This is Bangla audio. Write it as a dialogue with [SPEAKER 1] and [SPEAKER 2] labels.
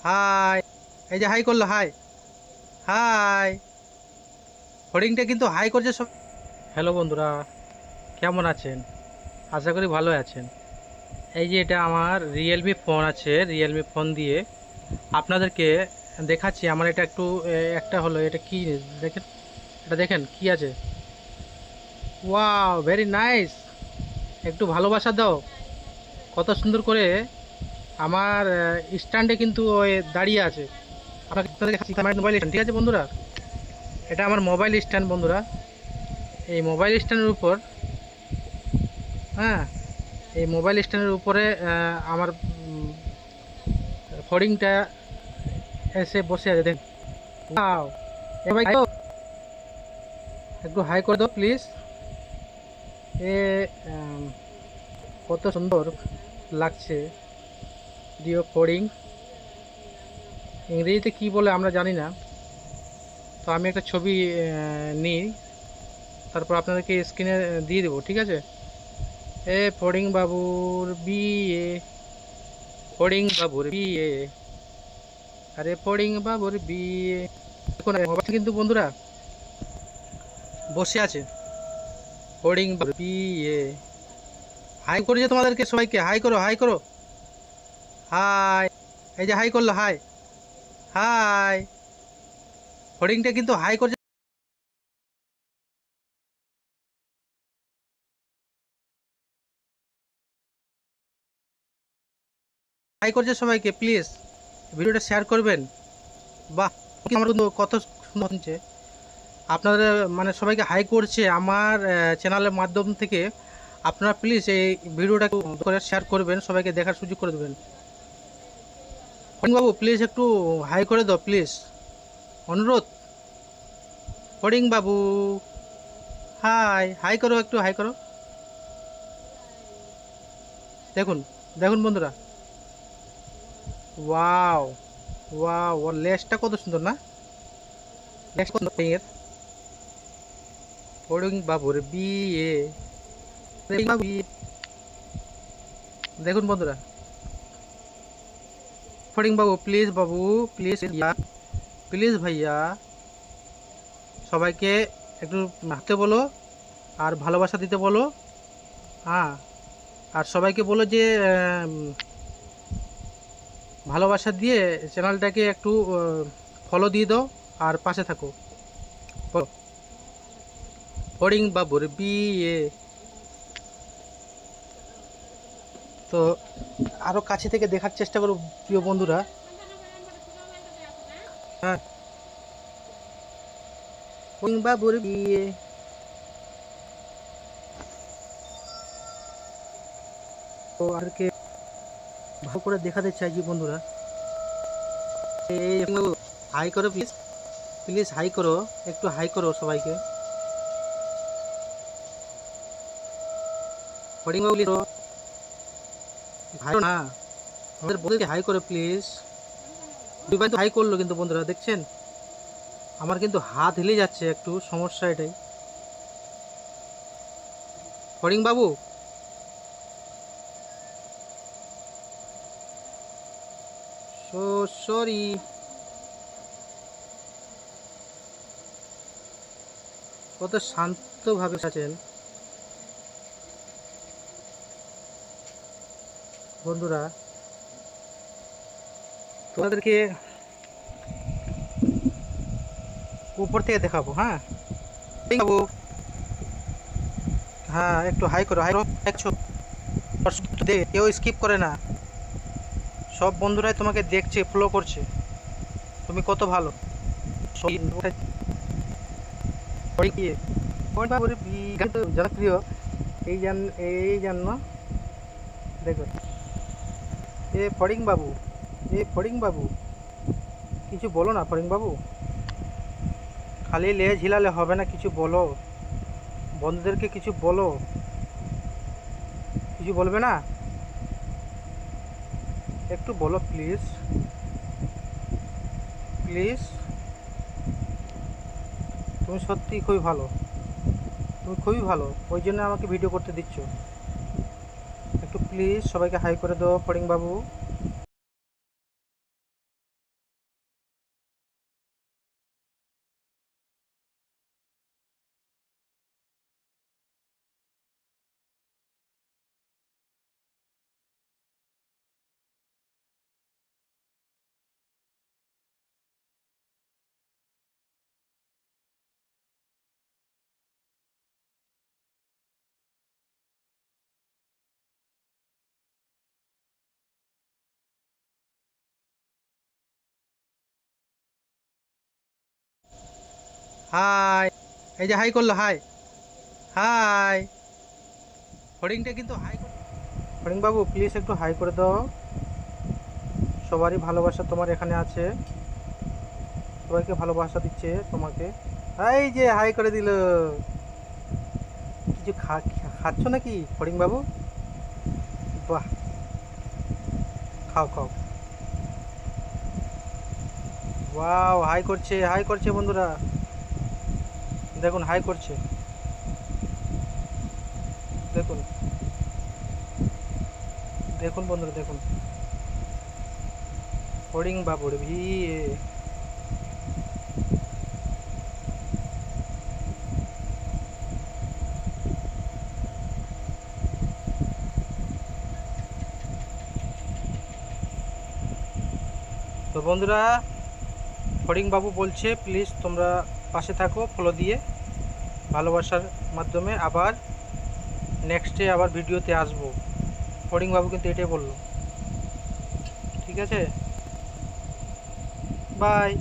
[SPEAKER 1] হাই, এই যে হাই করলো, হাই হাই। হরিংটা কিন্তু হাই করছে সব। হ্যালো বন্ধুরা, কেমন আছেন? আশা করি ভালো আছেন। এই যে এটা আমার রিয়েলমি ফোন আছে, রিয়েলমি ফোন দিয়ে আপনাদেরকে দেখাচ্ছি। আমার এটা একটু একটা হলো, এটা কি দেখেন, এটা দেখেন কি আছে। Wow, very nice. একটু ভালোবাসা দাও। কত সুন্দর করে আমার স্ট্যান্ডে কিন্তু ওই দাঁড়িয়ে আছে। আপনাদের আমার মোবাইল স্ট্যান্ড, ঠিক আছে বন্ধুরা? এটা আমার মোবাইল স্ট্যান্ড বন্ধুরা। এই মোবাইল স্ট্যান্ডের উপর, হ্যাঁ, এই মোবাইল স্ট্যান্ডের উপরে আমার ফড়িংটা এসে বসে আছে, দেখুন। ওয়াও, এ ভাই একটু হাই করে দাও প্লিজ। এ আম, কত সুন্দর লাগছে প্রিয় ফড়িং। ইংরেজিতে কি বলে আমরা জানি না, তো আমি একটা ছবি নিই, তারপর আপনাদেরকে স্ক্রিনে দিয়ে দেবো, ঠিক আছে? এ ফড়িং বাবুর বিয়ে, ফড়িং বাবুর বিয়ে, আরে ফড়িং বাবুর বিয়ে। দেখুন মোবাইল কিন্তু বন্ধুরা বসে আছে, ফড়িং বাবুর বিয়ে। হাই করেছে তোমাদেরকে সবাইকে, হাই করো, হাই করো, হাই। এই যে হাই করলো, হাই হাই। ফড়িংটা কিন্তু হাই করছে, হাই করছে সবাইকে। প্লিজ ভিডিওটা শেয়ার করবেন। বাহ, আমার কিন্তু কত সুন্দর হচ্ছে। আপনাদের মানে সবাইকে হাই করছে আমার চ্যানেলের মাধ্যম থেকে। আপনারা প্লিজ এই ভিডিওটা করে শেয়ার করবেন, সবাইকে দেখার সুযোগ করে দেবেন। ফড়িং বাবু প্লিজ একটু হাই করে দাও প্লিজ, অনুরোধ। ফড়িং বাবু হাই, হাই করো, একটু হাই করো। দেখুন, দেখুন বন্ধুরা, ওয়াও ওয়াও, ওর লেজটা কত সুন্দর না? লেজ কত সুন্দর। ফড়িং বাবুর বিয়ে, ফড়িং বাবু বিয়ে। দেখুন বন্ধুরা, ফড়িং বাবু প্লিজ, বাবু প্লিজ, প্লিজ ভাইয়া, সবাইকে একটু হাঁটতে বলো আর ভালোবাসা দিতে বলো। হ্যাঁ, আর সবাইকে বলো যে ভালোবাসা দিয়ে চ্যানেলটাকে একটু ফলো দিয়ে দাও আর পাশে থাকো। বলো, ফড়িং বাবুর বিয়ে। তো আরও কাছে থেকে দেখার চেষ্টা করো প্রিয় বন্ধুরা। হ্যাঁ, ফড়িং বাবুর বিয়ে। তো আরকে ভালো করে দেখাতে চাইছি বন্ধুরা। এই হাই করো প্লিজ, প্লিজ হাই করো, একটু হাই করো সবাইকে। ফড়িং বাবু হাই না, আমাদের বন্ধুকে হাই করো প্লিজ। দুই ভাই তো হাই করলো কিন্তু বন্ধুরা, দেখছেন? আমার কিন্তু হাত হিলে যাচ্ছে, একটু সমস্যা এটাই। ফড়িং বাবু, সো সরি। কত শান্তভাবে আছেন বন্ধুরা। তোমাদেরকে উপর থেকে দেখাবো, হ্যাঁ বাবু। হ্যাঁ, একটু হাই করো, হাই করো, দেখছো? কেউ স্কিপ করে না, সব বন্ধুরাই তোমাকে দেখছে, ফলো করছে। তুমি কত ভালো। জনপ্রিয় এই জন্য দেখো। এ ফড়িং বাবু, এ ফড়িং বাবু, কিছু বলো না ফড়িং বাবু। খালি লেজ হিলালে হবে না, কিছু বলো বন্ধুদেরকে, কিছু বলো। কিছু বলবে না? একটু বলো প্লিজ, প্লিজ। তুমি সত্যি খুবই ভালো, তুমি খুবই ভালো, ওই জন্য আমাকে ভিডিও করতে দিচ্ছ। একটু প্লিজ সবাইকে হাই করে দাও ফড়িং বাবু। হাই, এই যে হাই করলো, হাই হাই। হরিংটা কিন্তু হাই। হরিং বাবু প্লিজ একটু হাই করে দাও। সবারই ভালোবাসা তোমার এখানে আছে, সবাইকে ভালোবাসা দিচ্ছে তোমাকে। এই যে হাই করে দিল। কিছু খাচ্ছ নাকি হরিং বাবু? বাহ, খাও খাও। ওয়াও, হাই করছে, হাই করছে বন্ধুরা, দেখুন হাই করছে, দেখুন দেখুন বন্ধুরা, দেখুন হরিং বাবুর ভিড়। তো বন্ধুরা, হরিং বাবু বলছে প্লিজ তোমরা পাশে থাকো, ফলো দিয়ে ভালোবাসার মাধ্যমে আবার নেক্সটে আবার ভিডিওতে আসবো। হরিং বাবু কিন্তু এটাই বললো। ঠিক আছে, বাই।